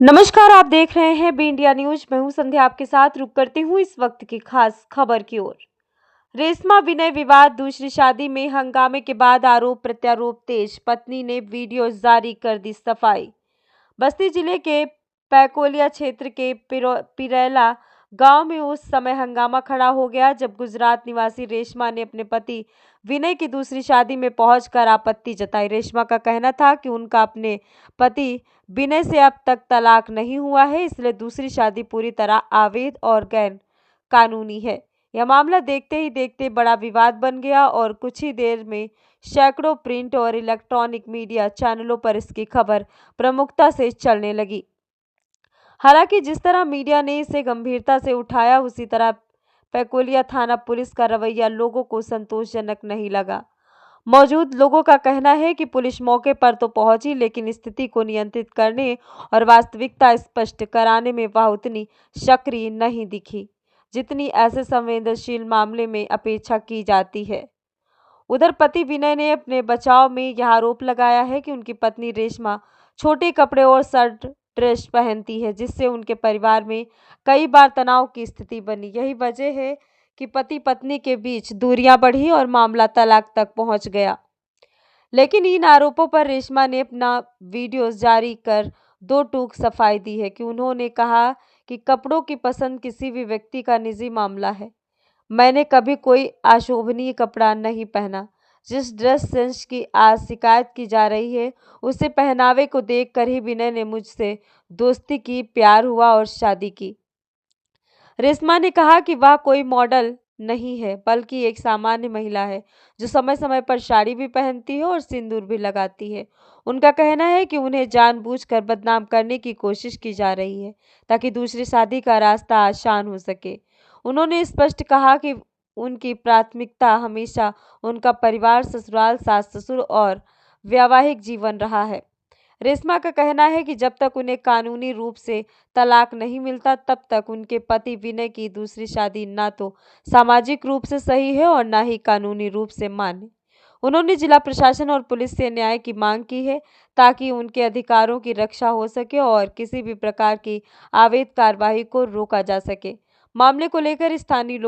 नमस्कार, आप देख रहे हैं बी इंडिया न्यूज। मैं हूं संध्या, आपके साथ रुक करती हूं इस वक्त की खास खबर की ओर। रेशमा विनय विवाद, दूसरी शादी में हंगामे के बाद आरोप प्रत्यारोप तेज, पत्नी ने वीडियो जारी कर दी सफाई। बस्ती जिले के पैकोलिया क्षेत्र के पिरेला गांव में उस समय हंगामा खड़ा हो गया जब गुजरात निवासी रेशमा ने अपने पति विनय की दूसरी शादी में पहुंचकर आपत्ति जताई। रेशमा का कहना था कि उनका अपने पति विनय से अब तक तलाक नहीं हुआ है, इसलिए दूसरी शादी पूरी तरह अवैध और गैर कानूनी है। यह मामला देखते ही देखते बड़ा विवाद बन गया और कुछ ही देर में सैकड़ों प्रिंट और इलेक्ट्रॉनिक मीडिया चैनलों पर इसकी खबर प्रमुखता से चलने लगी। हालांकि जिस तरह मीडिया ने इसे गंभीरता से उठाया, उसी तरह पैकोलिया थाना पुलिस का रवैया लोगों को संतोषजनक नहीं लगा। मौजूद लोगों का कहना है कि पुलिस मौके पर तो पहुंची, लेकिन स्थिति को नियंत्रित करने और वास्तविकता स्पष्ट कराने में वह उतनी सक्रिय नहीं दिखी जितनी ऐसे संवेदनशील मामले में अपेक्षा की जाती है। उधर पति विनय ने अपने बचाव में यह आरोप लगाया है कि उनकी पत्नी रेशमा छोटे कपड़े और शर्ट ड्रेस पहनती है, जिससे उनके परिवार में कई बार तनाव की स्थिति बनी। यही वजह है कि पति पत्नी के बीच दूरियां बढ़ी और मामला तलाक तक पहुंच गया। लेकिन इन आरोपों पर रेशमा ने अपना वीडियो जारी कर दो टूक सफाई दी है कि उन्होंने कहा कि कपड़ों की पसंद किसी भी व्यक्ति का निजी मामला है। मैंने कभी कोई अशोभनीय कपड़ा नहीं पहना। जिस ड्रेस सेंस की आज शिकायत की जा रही है, उसे पहनावे को देखकर ही विनय ने मुझसे दोस्ती की, प्यार हुआ और शादी की। रेशमा ने कहा कि वह कोई मॉडल नहीं है, बल्कि एक सामान्य महिला है जो समय समय पर साड़ी भी पहनती है और सिंदूर भी लगाती है। उनका कहना है कि उन्हें जानबूझकर बदनाम करने की कोशिश की जा रही है ताकि दूसरी शादी का रास्ता आसान हो सके। उन्होंने स्पष्ट कहा कि उनकी प्राथमिकता हमेशा उनका परिवार, ससुराल, सास ससुर और वैवाहिक जीवन रहा है। रेशमा का कहना है कि जब तक उन्हें कानूनी रूप से तलाक नहीं मिलता, तब तक उनके पति विनय की दूसरी शादी ना तो सामाजिक रूप से सही है और ना ही कानूनी रूप से मान्य। उन्होंने जिला प्रशासन और पुलिस से न्याय की मांग की है ताकि उनके अधिकारों की रक्षा हो सके और किसी भी प्रकार की अवैध कार्रवाई को रोका जा सके। मामले को लेकर स्थानीय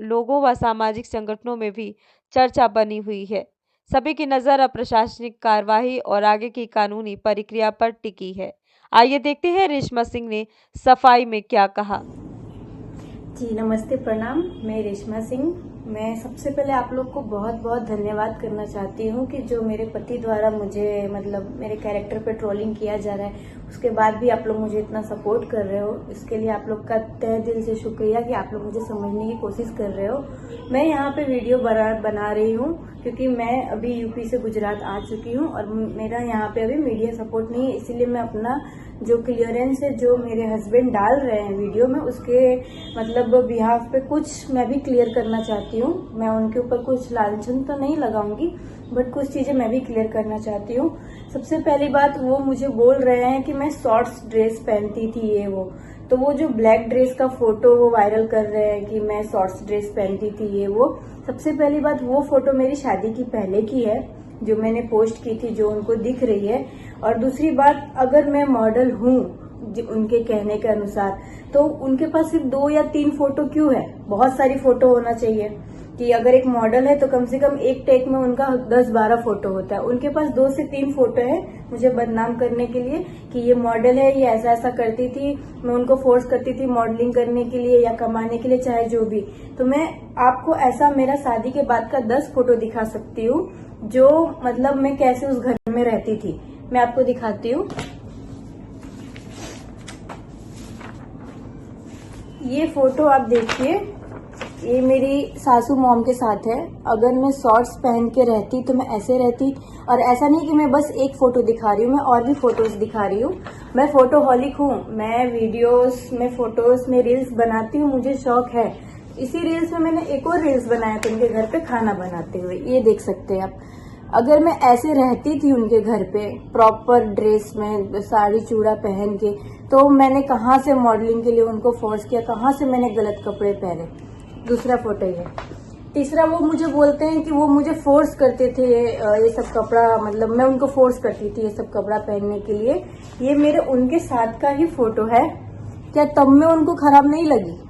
लोगों व सामाजिक संगठनों में भी चर्चा बनी हुई है। सभी की नज़र अब प्रशासनिक कार्रवाई और आगे की कानूनी प्रक्रिया पर टिकी है। आइए देखते हैं रेशमा सिंह ने सफाई में क्या कहा। जी नमस्ते, प्रणाम। मैं रेशमा सिंह। मैं सबसे पहले आप लोग को बहुत बहुत धन्यवाद करना चाहती हूँ कि जो मेरे पति द्वारा मुझे मेरे कैरेक्टर पे ट्रोलिंग किया जा रहा है, उसके बाद भी आप लोग मुझे इतना सपोर्ट कर रहे हो। इसके लिए आप लोग का तहे दिल से शुक्रिया कि आप लोग मुझे समझने की कोशिश कर रहे हो। मैं यहाँ पे वीडियो बना रही हूँ क्योंकि मैं अभी यूपी से गुजरात आ चुकी हूँ और मेरा यहाँ पे अभी मीडिया सपोर्ट नहीं है, इसीलिए मैं अपना जो क्लियरेंस है जो मेरे हस्बैंड डाल रहे हैं वीडियो में, उसके बिहाफ पे कुछ मैं भी क्लियर करना चाहती हूँ। मैं उनके ऊपर कुछ लांछन तो नहीं लगाऊंगी, बट कुछ चीजें मैं भी क्लियर करना चाहती हूँ। सबसे पहली बात, वो मुझे बोल रहे हैं कि मैं शॉर्ट्स ड्रेस पहनती थी, ये वो। तो वो जो ब्लैक ड्रेस का फोटो वो वायरल कर रहे हैं कि मैं शॉर्ट्स ड्रेस पहनती थी, ये वो। सबसे पहली बात, वो फोटो मेरी शादी की पहले की है जो मैंने पोस्ट की थी, जो उनको दिख रही है। और दूसरी बात, अगर मैं मॉडल हूँ उनके कहने के अनुसार, तो उनके पास सिर्फ 2 या 3 फोटो क्यों है? बहुत सारी फोटो होना चाहिए कि अगर एक मॉडल है तो कम से कम एक टेक में उनका 10-12 फोटो होता है। उनके पास 2 से 3 फोटो है मुझे बदनाम करने के लिए कि ये मॉडल है, ये ऐसा ऐसा करती थी, मैं उनको फोर्स करती थी मॉडलिंग करने के लिए या कमाने के लिए, चाहे जो भी। तो मैं आपको ऐसा मेरा शादी के बाद का 10 फोटो दिखा सकती हूँ जो मैं कैसे उस घर में रहती थी। मैं आपको दिखाती हूँ। ये फोटो आप देखिए, ये मेरी सासू मॉम के साथ है। अगर मैं शॉर्ट्स पहन के रहती तो मैं ऐसे रहती। और ऐसा नहीं कि मैं बस एक फोटो दिखा रही हूँ, मैं और भी फोटोज दिखा रही हूँ। मैं फोटोहॉलिक हूँ, मैं वीडियोस में फोटोज में रील्स बनाती हूँ, मुझे शौक है। इसी रील्स में मैंने एक और रील्स बनाया था उनके घर पे खाना बनाते हुए, ये देख सकते हैं आप। अगर मैं ऐसे रहती थी उनके घर पे प्रॉपर ड्रेस में, साड़ी चूड़ा पहन के, तो मैंने कहाँ से मॉडलिंग के लिए उनको फोर्स किया, कहाँ से मैंने गलत कपड़े पहने? दूसरा फोटो तीसरा वो मुझे बोलते हैं कि वो मुझे फोर्स करते थे ये सब कपड़ा, मतलब मैं उनको फोर्स करती थी ये सब कपड़ा पहनने के लिए। ये मेरे उनके साथ का ही फोटो है। क्या तब में उनको खराब नहीं लगी?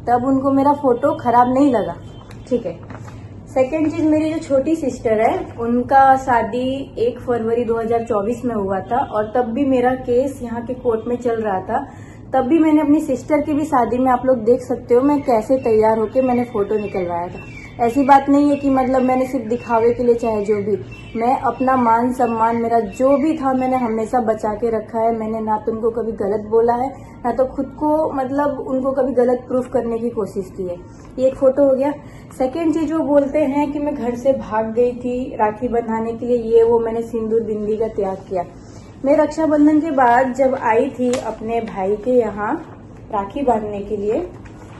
तब उनको मेरा फोटो खराब नहीं लगा, ठीक है। सेकेंड चीज, मेरी जो छोटी सिस्टर है उनका शादी 1 फरवरी 2024 में हुआ था और तब भी मेरा केस यहाँ के कोर्ट में चल रहा था। तब भी मैंने अपनी सिस्टर की भी शादी में, आप लोग देख सकते हो मैं कैसे तैयार होके मैंने फोटो निकलवाया था। ऐसी बात नहीं है कि मतलब मैंने सिर्फ दिखावे के लिए, चाहे जो भी, मैं अपना मान सम्मान मेरा जो भी था मैंने हमेशा बचा के रखा है। मैंने ना तो उनको कभी गलत बोला है, ना तो खुद को मतलब उनको कभी गलत प्रूफ करने की कोशिश की है। ये एक फोटो हो गया। सेकेंड चीज, वो बोलते हैं कि मैं घर से भाग गई थी राखी बंधाने के लिए, ये वो मैंने सिंदूर बिंदी का त्याग किया। मैं रक्षाबंधन के बाद जब आई थी अपने भाई के यहाँ राखी बांधने के लिए,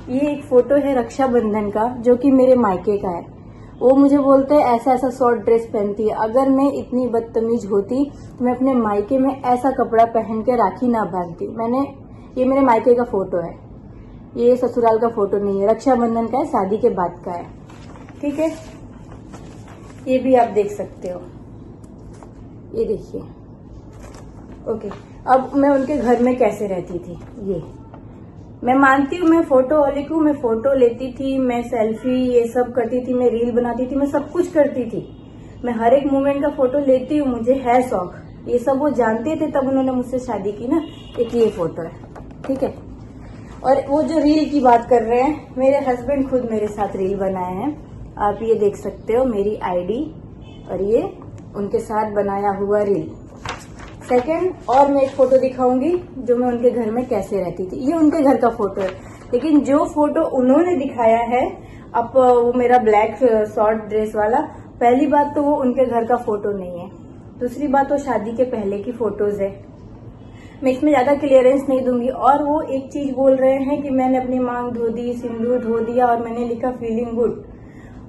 ये एक फोटो है रक्षाबंधन का जो कि मेरे मायके का है। वो मुझे बोलते हैं ऐसा ऐसा शॉर्ट ड्रेस पहनती है। अगर मैं इतनी बदतमीज होती तो मैं अपने मायके में ऐसा कपड़ा पहन के राखी ना बांधती। ये मेरे मायके का फोटो है, ये ससुराल का फोटो नहीं है, रक्षाबंधन का है, शादी के बाद का है, ठीक है। ये भी आप देख सकते हो, ये देखिए। ओके, अब मैं उनके घर में कैसे रहती थी, ये मैं मानती हूँ, मैं फोटो हॉलिक हूँ, मैं फोटो लेती थी, मैं सेल्फी ये सब करती थी, मैं रील बनाती थी, मैं सब कुछ करती थी। मैं हर एक मोमेंट का फोटो लेती हूँ, मुझे है शौक। ये सब वो जानते थे तब उन्होंने मुझसे शादी की ना। एक ये फोटो है, ठीक है। और वो जो रील की बात कर रहे हैं, मेरे हस्बैंड खुद मेरे साथ रील बनाए हैं। आप ये देख सकते हो मेरी आईडी और ये उनके साथ बनाया हुआ रील। सेकेंड, और मैं एक फोटो दिखाऊंगी जो मैं उनके घर में कैसे रहती थी। ये उनके घर का फोटो है, लेकिन जो फोटो उन्होंने दिखाया है अब वो मेरा ब्लैक शॉर्ट ड्रेस वाला, पहली बात तो वो उनके घर का फोटो नहीं है। दूसरी बात तो शादी के पहले की फोटोज है। मैं इसमें ज्यादा क्लियरेंस नहीं दूंगी। और वो एक चीज बोल रहे हैं कि मैंने अपनी मांग धो दी, सिंदूर धो दिया और मैंने लिखा फीलिंग गुड।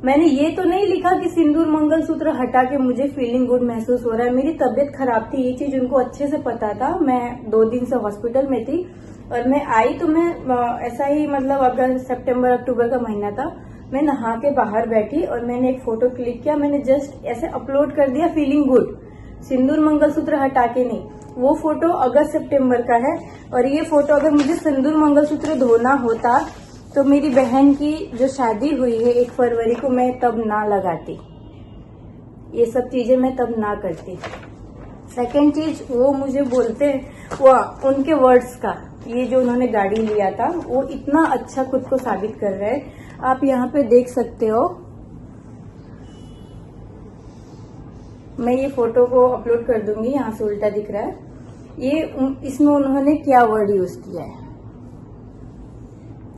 मैंने ये तो नहीं लिखा कि सिंदूर मंगलसूत्र हटा के मुझे फीलिंग गुड महसूस हो रहा है। मेरी तबीयत खराब थी, ये चीज उनको अच्छे से पता था। मैं 2 दिन से हॉस्पिटल में थी और मैं आई तो मैं ऐसा ही, मतलब अगस्त सितंबर अक्टूबर का महीना था, मैं नहा के बाहर बैठी और मैंने एक फोटो क्लिक किया। मैंने जस्ट ऐसे अपलोड कर दिया फीलिंग गुड, सिंदूर मंगलसूत्र हटा के नहीं। वो फोटो अगस्त सितंबर का है। और ये फोटो अगर मुझे सिंदूर मंगलसूत्र धोना होता तो मेरी बहन की जो शादी हुई है 1 फरवरी को, मैं तब ना लगाती, ये सब चीजें मैं तब ना करती। सेकेंड चीज, वो मुझे बोलते हैं, वो उनके वर्ड्स का, ये जो उन्होंने गाड़ी लिया था वो इतना अच्छा खुद को साबित कर रहे हैं। आप यहाँ पे देख सकते हो, मैं ये फोटो को अपलोड कर दूंगी, यहाँ से उल्टा दिख रहा है। ये इसमें उन्होंने क्या वर्ड यूज किया है,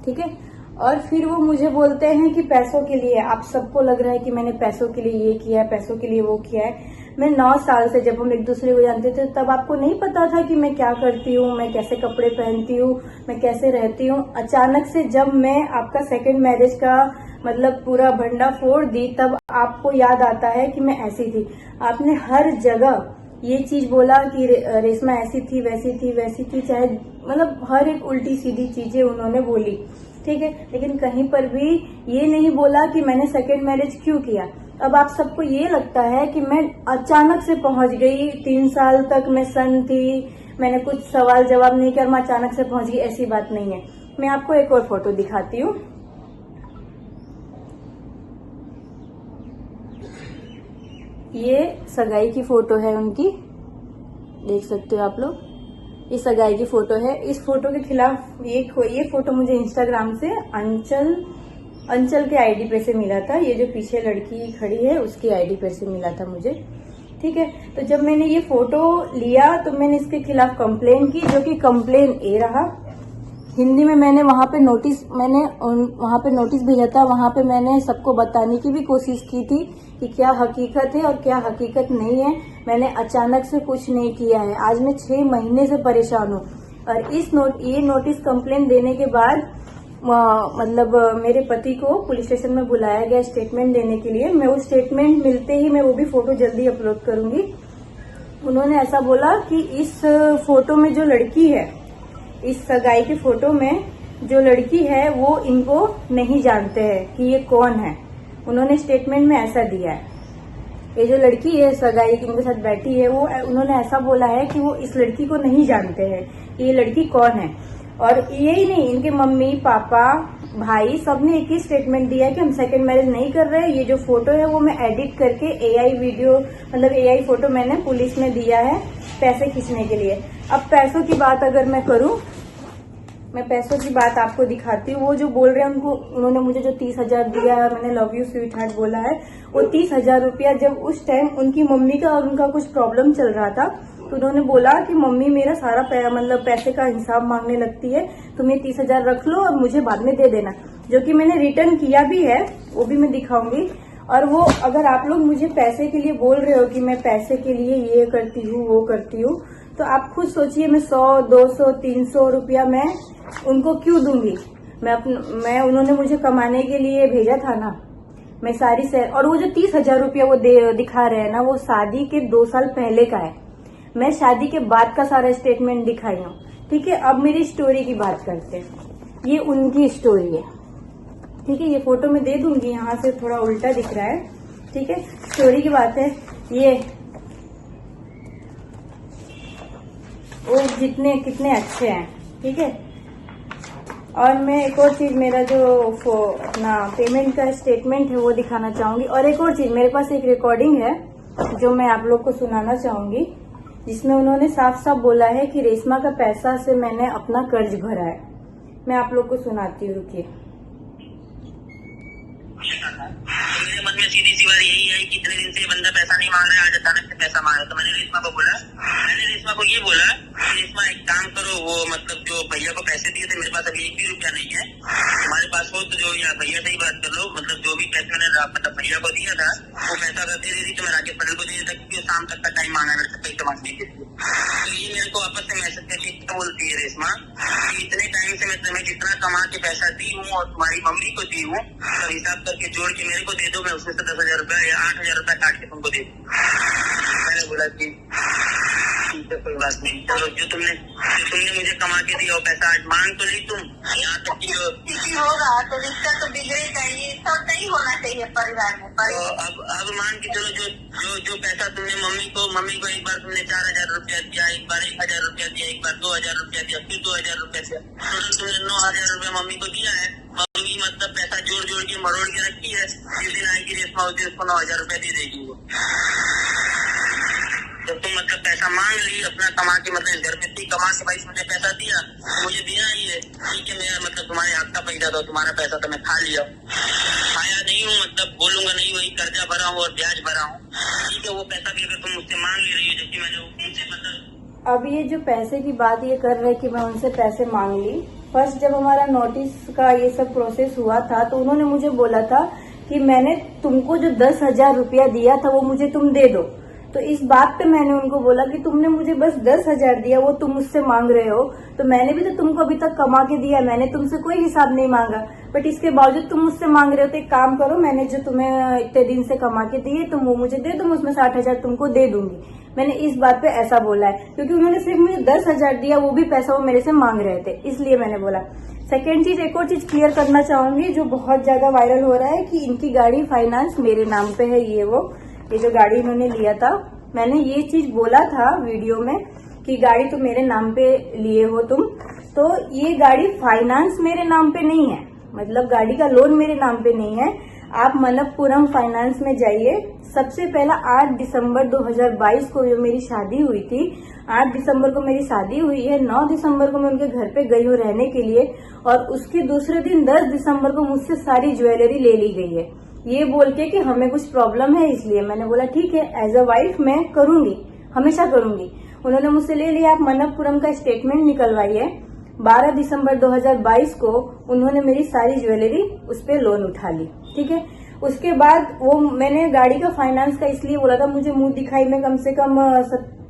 ठीक है। और फिर वो मुझे बोलते हैं कि पैसों के लिए, आप सबको लग रहा है कि मैंने पैसों के लिए ये किया है, पैसों के लिए वो किया है। मैं 9 साल से, जब हम एक दूसरे को जानते थे, तब आपको नहीं पता था कि मैं क्या करती हूँ, मैं कैसे कपड़े पहनती हूँ, मैं कैसे रहती हूँ। अचानक से जब मैं आपका सेकंड मैरिज का मतलब पूरा भंडा फोड़ दी, तब आपको याद आता है कि मैं ऐसी थी। आपने हर जगह ये चीज बोला कि रेशमा ऐसी थी, वैसी थी, चाहे मतलब हर एक उल्टी सीधी चीजें उन्होंने बोली, ठीक है। लेकिन कहीं पर भी ये नहीं बोला कि मैंने सेकंड मैरिज क्यों किया। अब आप सबको ये लगता है कि मैं अचानक से पहुंच गई, 3 साल तक मैं सन थी, मैंने कुछ सवाल जवाब नहीं किया, मैं अचानक से पहुंच गई, ऐसी बात नहीं है। मैं आपको एक और फोटो दिखाती हूँ। ये सगाई की फोटो है उनकी, देख सकते हो आप लोग, ये सगाई की फोटो है। इस फोटो के खिलाफ ये फोटो मुझे इंस्टाग्राम से अंचल के आईडी पे से मिला था। ये जो पीछे लड़की खड़ी है उसकी आईडी पे से मिला था मुझे, ठीक है। तो जब मैंने ये फोटो लिया तो मैंने इसके खिलाफ कंप्लेन की, जो कि कंप्लेन ए रहा। हिंदी में मैंने वहां पे नोटिस भेजा था। वहां पे मैंने सबको बताने की भी कोशिश की थी कि क्या हकीकत है और क्या हकीकत नहीं है। मैंने अचानक से कुछ नहीं किया है। आज मैं 6 महीने से परेशान हूँ। और ये नोटिस कंप्लेन देने के बाद मतलब मेरे पति को पुलिस स्टेशन में बुलाया गया स्टेटमेंट देने के लिए। मैं वो स्टेटमेंट मिलते ही मैं वो भी फोटो जल्दी अपलोड करूंगी। उन्होंने ऐसा बोला कि इस फोटो में जो लड़की है, इस सगाई की फोटो में जो लड़की है वो इनको नहीं जानते हैं कि ये कौन है। उन्होंने स्टेटमेंट में ऐसा दिया है। ये जो लड़की है सगाई की उनके साथ बैठी है, वो उन्होंने ऐसा बोला है कि वो इस लड़की को नहीं जानते हैं, ये लड़की कौन है। और यही नहीं, इनके मम्मी पापा भाई सबने एक ही स्टेटमेंट दिया है कि हम सेकंड मैरिज नहीं कर रहे हैं। ये जो फोटो है वो मैं एडिट करके एआई वीडियो मतलब एआई फोटो मैंने पुलिस में दिया है पैसे खींचने के लिए। अब पैसों की बात अगर मैं करूं, मैं पैसों की बात आपको दिखाती हूँ। वो जो बोल रहे हैं उनको, उन्होंने मुझे जो 30,000 दिया है, मैंने लव यू स्वीट हार्ट बोला है, वो 30,000 रुपया जब उस टाइम उनकी मम्मी का और उनका कुछ प्रॉब्लम चल रहा था तो उन्होंने बोला कि मम्मी मेरा सारा मतलब पैसे का हिसाब मांगने लगती है, तुम ये 30,000 रख लो और मुझे बाद में दे देना, जो कि मैंने रिटर्न किया भी है, वो भी मैं दिखाऊंगी। और वो अगर आप लोग मुझे पैसे के लिए बोल रहे हो कि मैं पैसे के लिए ये करती हूँ वो करती हूँ, तो आप खुद सोचिए मैं 100, 200, 300 रुपया मैं उनको क्यों दूंगी। मैं उन्होंने मुझे कमाने के लिए भेजा था ना, मैं सारी से। और वो जो 30,000 रुपया वो दिखा रहे हैं ना, वो शादी के 2 साल पहले का है। मैं शादी के बाद का सारा स्टेटमेंट दिखाई हूँ। ठीक है, अब मेरी स्टोरी की बात करते हैं। ये उनकी स्टोरी है। ठीक है, ये फोटो मैं दे दूंगी, यहाँ से थोड़ा उल्टा दिख रहा है। ठीक है, स्टोरी की बात है। ये वो कितने अच्छे हैं। ठीक है, और मैं एक और चीज, मेरा जो अपना पेमेंट का स्टेटमेंट है वो दिखाना चाहूंगी। और एक और चीज, मेरे पास एक रिकॉर्डिंग है जो मैं आप लोग को सुनाना चाहूंगी, जिसमें उन्होंने साफ साफ बोला है कि रेशमा का पैसा से मैंने अपना कर्ज भरा है। मैं आप लोग को सुनाती हूँ, रुकिए। मेरे मन में सीधी सी बात यही है कि इतने दिन से बंदा पैसा नहीं मांग रहा है, आज अचानक से पैसा मांग रहा है। तो मैंने रेशमा को ये बोला कि रेशमा एक काम करो, वो मतलब जो भैया को पैसे दिए थे, मेरे पास अभी 1 भी रुपया नहीं है, तुम्हारे पास हो तो जो या भैया से ही बात कर लो, मतलब जो भी पैसे मैंने मतलब भैया को दिया था वो पैसा अगर दे देती तो मैं राकेश पटेल को दे देता, क्योंकि शाम तक का टाइम मांगा मेरे से पैसे मांगने के लिए। तो ये मेरे को आपस में मैसेज करके बोलती है रेशमा कि इतने टाइम से मैं तुम्हें जितना कमा के पैसा दी हूँ और तुम्हारी मम्मी को दी हूँ, तो हिसाब करके जोड़ के मेरे को दे दो, मैं उसमें से 10,000 रुपया या 8,000 रुपया काट के तुमको दे दूँ। मैंने बोला कि ठीक है, कोई बात नहीं, चलो जो तुमने मुझे कमा के दिया वो पैसा आज मांग तो ली तुम, यहाँ तक की होगा तो रिश्ता तो बिगड़ेगा, ये सब नहीं होना चाहिए परिवार में। तो अब मान के चलो जो पैसा तुमने मम्मी को एक बार तुमने 4,000 रुपया दिया, एक बार 1,000 रुपया दिया, एक बार 2,000 रुपया दिया, फिर 2,000 रुपया दिया, टोटल तुमने 9,000 रुपया मम्मी को दिया है। मम्मी मतलब पैसा जोड़ के मरोड़ के रखी है, जिस दिन आएगी रेशमा उस दिन उसको 9,000 रुपया दे देगी वो। तो तुम मतलब पैसा मांग ली अपना कमा के, मतलब घर में इतनी कमा के भाई मुझे पैसा दिया, मुझे दिया ही है, ठीक है, मेरा मतलब तुम्हारे हाथ का पैसा था, तुम्हारा पैसा तो मैं खा लिया, खाया नहीं हूँ, मतलब बोलूंगा नहीं, वही कर्जा भरा हूँ और ब्याज भरा हूँ। ठीक है, वो पैसा भी अगर तुम मुझसे मांग ले रही हो, जबकि मैंने उनसे मतलब अब ये जो पैसे की बात ये कर रहे कि मैं उनसे पैसे मांग ली, फर्स्ट जब हमारा नोटिस का ये सब प्रोसेस हुआ था तो उन्होंने मुझे बोला था कि मैंने तुमको जो 10,000 रुपया दिया था वो मुझे तुम दे दो। तो इस बात पे मैंने उनको बोला कि तुमने मुझे बस 10,000 दिया, वो तुम मुझसे मांग रहे हो, तो मैंने भी तो तुमको अभी तक कमा के दिया, मैंने तुमसे कोई हिसाब नहीं मांगा, बट इसके बावजूद तुम मुझसे मांग रहे हो। तो एक काम करो, मैंने जो तुम्हें इतने दिन से कमा के दिए तुम वो मुझे दे दो, मैं उसमें 60,000 तुमको दे दूंगी। मैंने इस बात पे ऐसा बोला है, क्योंकि उन्होंने सिर्फ मुझे 10,000 दिया, वो भी पैसा वो मेरे से मांग रहे थे, इसलिए मैंने बोला। सेकेंड चीज, एक और चीज क्लियर करना चाहूंगी जो बहुत ज्यादा वायरल हो रहा है कि इनकी गाड़ी फाइनेंस मेरे नाम पे है। ये जो गाड़ी इन्होंने लिया था, मैंने ये चीज बोला था वीडियो में कि गाड़ी तो मेरे नाम पे लिए हो तुम, तो ये गाड़ी फाइनेंस मेरे नाम पे नहीं है, मतलब गाड़ी का लोन मेरे नाम पे नहीं है। आप मनप्पुरम फाइनेंस में जाइए। सबसे पहला 8 दिसंबर 2022 को जो मेरी शादी हुई थी, 8 दिसंबर को मेरी शादी हुई है, 9 दिसंबर को मैं उनके घर पे गई हूँ रहने के लिए, और उसके दूसरे दिन 10 दिसंबर को मुझसे सारी ज्वेलरी ले ली गई है, ये बोल के कि हमें कुछ प्रॉब्लम है। इसलिए मैंने बोला ठीक है, एज अ वाइफ मैं करूंगी, हमेशा करूंगी। उन्होंने मुझसे ले लिया। आप मनप्पुरम का स्टेटमेंट निकलवाइए। 12 दिसंबर 2022 को उन्होंने मेरी सारी ज्वेलरी उस पर लोन उठा ली। ठीक है, उसके बाद वो मैंने गाड़ी का फाइनेंस का इसलिए बोला था, मुझे मुंह दिखाई में कम से कम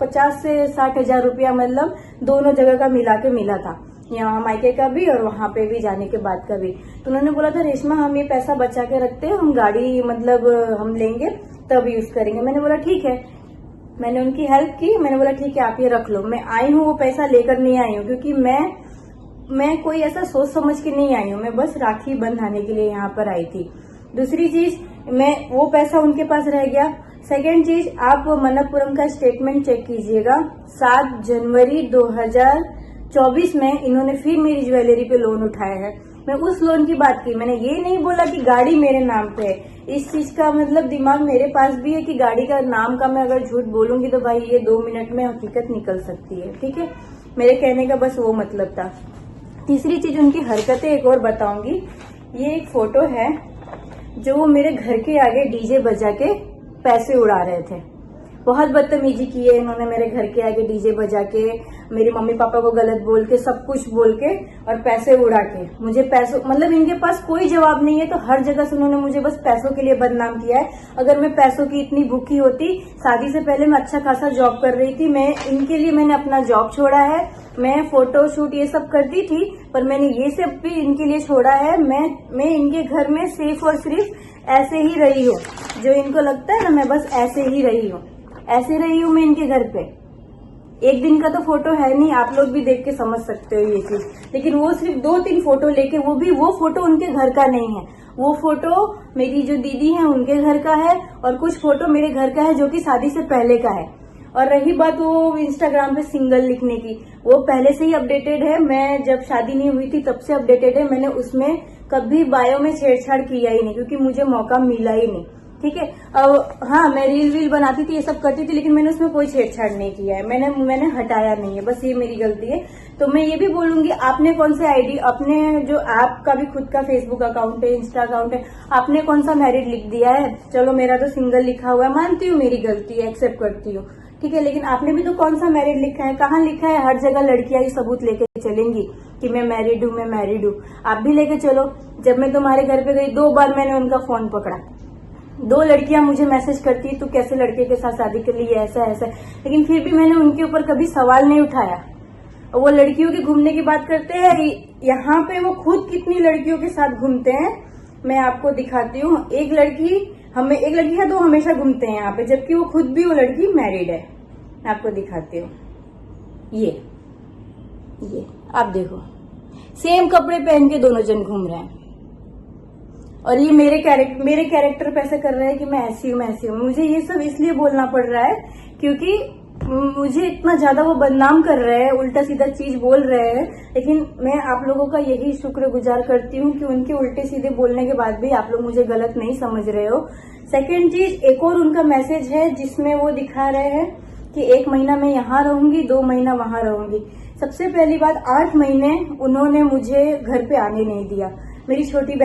50 से 60,000 रुपया मतलब दोनों जगह का मिला के मिला था, यहाँ मायके का भी और वहां पे भी जाने के बाद का भी। तो उन्होंने बोला था रेशमा हम ये पैसा बचा के रखते हैं, हम गाड़ी मतलब हम लेंगे तब यूज करेंगे। मैंने बोला ठीक है, मैंने उनकी हेल्प की। मैंने बोला ठीक है आप ये रख लो। मैं आई हूँ, वो पैसा लेकर नहीं आई हूँ, क्योंकि मैं कोई ऐसा सोच समझ के नहीं आई हूँ, मैं बस राखी बंधाने के लिए यहाँ पर आई थी। दूसरी चीज, मैं वो पैसा उनके पास रह गया। सेकेंड चीज, आप मनप्पुरम का स्टेटमेंट चेक कीजिएगा। 7 जनवरी 2024 में इन्होंने फिर मेरी ज्वेलरी पे लोन उठाया है। मैं उस लोन की बात की, मैंने ये नहीं बोला कि गाड़ी मेरे नाम पे है। इस चीज का मतलब दिमाग मेरे पास भी है कि गाड़ी का नाम का मैं अगर झूठ बोलूंगी तो भाई ये 2 मिनट में हकीकत निकल सकती है। ठीक है, मेरे कहने का बस वो मतलब था। तीसरी चीज, उनकी हरकतें एक और बताऊंगी। ये एक फोटो है जो वो मेरे घर के आगे डीजे बजा के पैसे उड़ा रहे थे। बहुत बदतमीजी की है इन्होंने मेरे घर के आगे डीजे बजा के, मेरी मम्मी पापा को गलत बोल के, सब कुछ बोल के और पैसे उड़ा के मुझे पैसों, मतलब इनके पास कोई जवाब नहीं है तो हर जगह से उन्होंने मुझे बस पैसों के लिए बदनाम किया है। अगर मैं पैसों की इतनी भूखी होती, शादी से पहले मैं अच्छा खासा जॉब कर रही थी, मैं इनके लिए मैंने अपना जॉब छोड़ा है, मैं फोटो शूट ये सब करती थी, पर मैंने ये सब भी इनके लिए छोड़ा है। मैं इनके घर में सिर्फ और सिर्फ ऐसे ही रही हूँ, जो इनको लगता है ना मैं बस ऐसे ही रही हूँ, ऐसे रही हूँ मैं इनके घर पे। एक दिन का तो फोटो है नहीं, आप लोग भी देख के समझ सकते हो ये चीज। लेकिन वो सिर्फ 2-3 फोटो लेके, वो भी वो फोटो उनके घर का नहीं है, वो फोटो मेरी जो दीदी है उनके घर का है और कुछ फोटो मेरे घर का है जो कि शादी से पहले का है। और रही बात वो इंस्टाग्राम पे सिंगल लिखने की, वो पहले से ही अपडेटेड है। मैं जब शादी नहीं हुई थी तब से अपडेटेड है। मैंने उसमें कभी बायो में छेड़छाड़ किया ही नहीं क्योंकि मुझे मौका मिला ही नहीं। ठीक है, अब हाँ, मैं रील बनाती थी, ये सब करती थी, लेकिन मैंने उसमें कोई छेड़छाड़ नहीं किया है, मैंने हटाया नहीं है, बस ये मेरी गलती है। तो मैं ये भी बोलूंगी, आपने कौन से आईडी, अपने जो आपका भी खुद का फेसबुक अकाउंट है, इंस्टा अकाउंट है, आपने कौन सा मैरिड लिख दिया है? चलो मेरा तो सिंगल लिखा हुआ है, मानती हूँ मेरी गलती है, एक्सेप्ट करती हूँ, ठीक है, लेकिन आपने भी तो कौन सा मैरिड लिखा है? कहाँ लिखा है? हर जगह लड़कियां ये सबूत लेके चलेंगी कि मैं मैरिड हूँ, मैं मैरिड हूँ। आप भी लेके चलो। जब मैं तुम्हारे घर पे गई 2 बार मैंने उनका फोन पकड़ा, 2 लड़कियां मुझे मैसेज करती, तू कैसे लड़के के साथ शादी कर ली, ऐसा ऐसा, लेकिन फिर भी मैंने उनके ऊपर कभी सवाल नहीं उठाया। वो लड़कियों के घूमने की बात करते हैं, यहाँ पे वो खुद कितनी लड़कियों के साथ घूमते हैं मैं आपको दिखाती हूँ। एक लड़की है तो हमेशा घूमते हैं यहाँ पे, जबकि वो खुद भी वो लड़की मैरिड है। मैं आपको दिखाती हूँ, ये आप देखो, सेम कपड़े पहन के दोनों जन घूम रहे हैं। और ये मेरे कैरेक्टर पे ऐसा कर रहा है कि मैं ऐसी हूँ। मुझे ये सब इसलिए बोलना पड़ रहा है क्योंकि मुझे इतना ज्यादा वो बदनाम कर रहे हैं, उल्टा सीधा चीज बोल रहे हैं। लेकिन मैं आप लोगों का यही शुक्रगुजार करती हूँ कि उनके उल्टे सीधे बोलने के बाद भी आप लोग मुझे गलत नहीं समझ रहे हो। सेकेंड चीज, एक और उनका मैसेज है जिसमें वो दिखा रहे हैं कि 1 महीना मैं यहाँ रहूंगी, 2 महीना वहां रहूंगी। सबसे पहली बात, 8 महीने उन्होंने मुझे घर पे आने नहीं दिया। मेरी छोटी